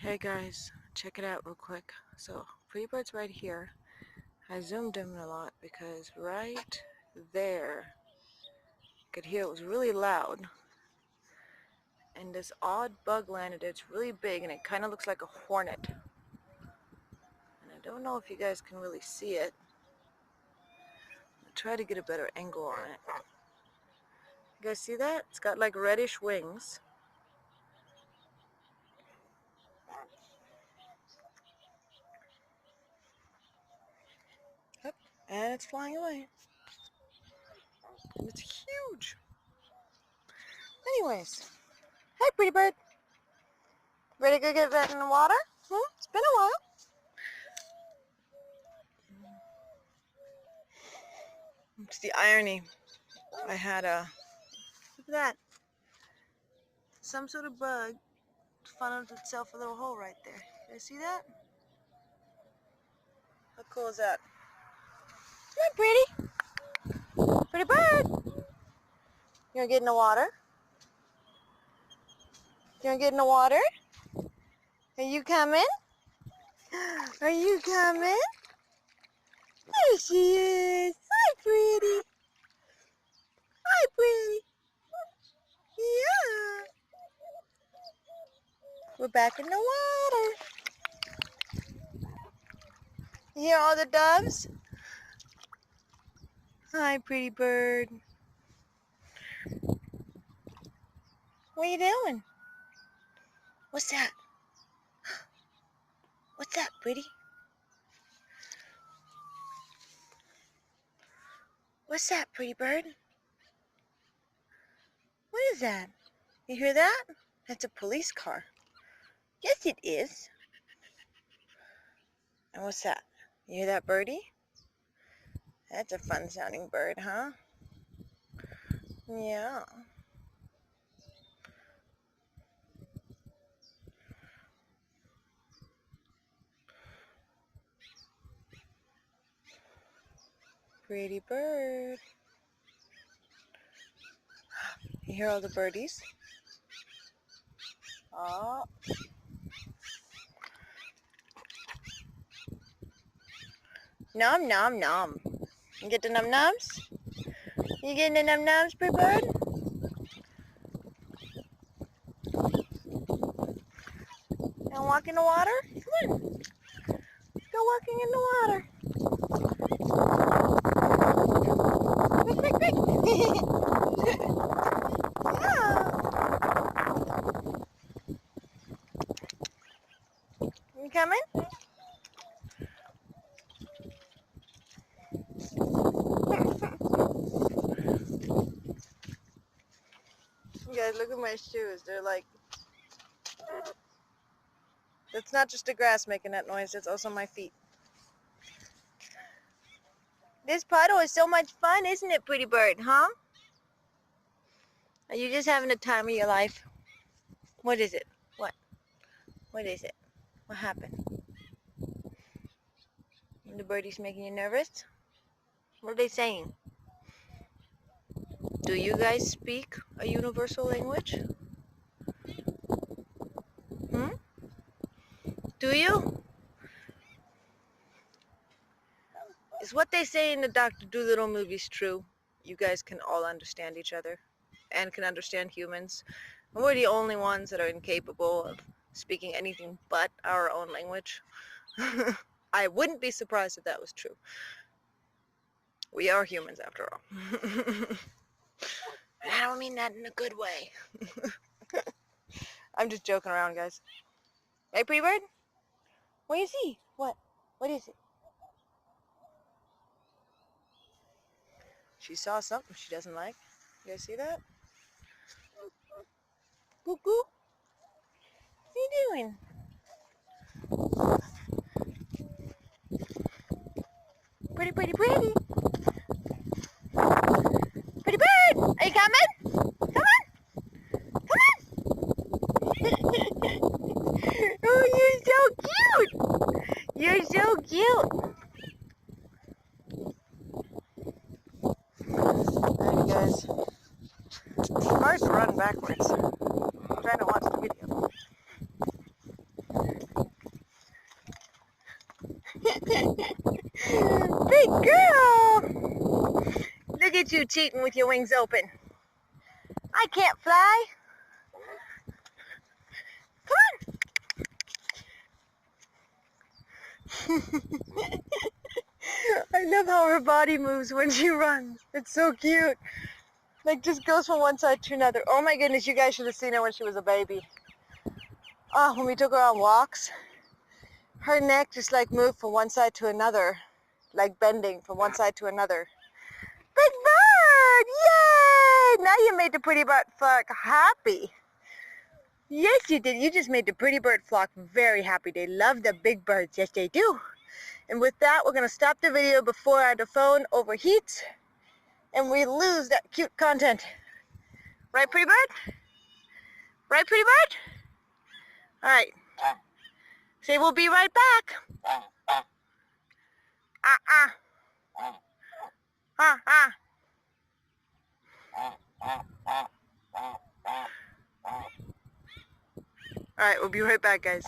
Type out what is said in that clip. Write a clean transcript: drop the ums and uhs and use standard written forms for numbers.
Hey guys, check it out real quick. So, Pretty Bird's right here. I zoomed in a lot because right there, you could hear it was really loud. And this odd bug landed. It's really big and it kind of looks like a hornet. And I don't know if you guys can really see it. I'll try to get a better angle on it. You guys see that? It's got like reddish wings. Yep, and it's flying away. And it's huge. Anyways, hi Pretty Bird. Ready to go get that in the water? It's been a while. It's the irony. I had look at that. Some sort of bug funneled itself a little hole right there. You guys see that? How cool is that? Come on, pretty. Pretty bird. You wanna get in the water? You wanna get in the water? Are you coming? Are you coming? There she is. Hi, pretty. Hi, pretty. Yeah. We're back in the water. You hear all the doves? Hi, pretty bird. What are you doing? What's that? What's that, pretty? What's that, pretty bird? What is that? You hear that? That's a police car. Yes, it is. And what's that? You hear that birdie? That's a fun sounding bird, huh? Yeah. Pretty bird. You hear all the birdies? Oh. Nom nom nom. You get the num nums? You getting the num nums, pretty bird? You wanna walk in the water? Come on. Let's go walking in the water. Quick, quick, quick. Yeah. You coming? You guys, look at my shoes. They're like... It's not just the grass making that noise, it's also my feet. This puddle is so much fun, isn't it, pretty bird, huh? Are you just having the time of your life? What is it? What? What is it? What happened? The birdie's making you nervous? What are they saying? Do you guys speak a universal language? Do you? Is what they say in the Dr. Dolittle movies true? You guys can all understand each other and can understand humans. And we're the only ones that are incapable of speaking anything but our own language. I wouldn't be surprised if that was true. We are humans after all. And I don't mean that in a good way. I'm just joking around, guys. Hey, pretty bird? What do you see? What? What is it? She saw something she doesn't like. You guys see that? Goo goo. What are you doing? Pretty, pretty, pretty. Pretty bird! Are you coming? Come on! Come on! Oh, you're so cute! You're so cute! Alright, guys. Cars run backwards. I'm trying to watch the video. Big girl! Look at you cheating with your wings open. I can't fly. Come on! I love how her body moves when she runs. It's so cute. Like, just goes from one side to another. Oh my goodness, you guys should have seen her when she was a baby. Oh, when we took her on walks, her neck just like moved from one side to another, like bending from one side to another. Big bird! Yay! Now you made the pretty bird flock happy. Yes, you did. You just made the pretty bird flock very happy. They love the big birds. Yes, they do. And with that, we're going to stop the video before the phone overheats and we lose that cute content. Right, pretty bird? Right, pretty bird? All right. Say we'll be right back. All right, we'll be right back, guys.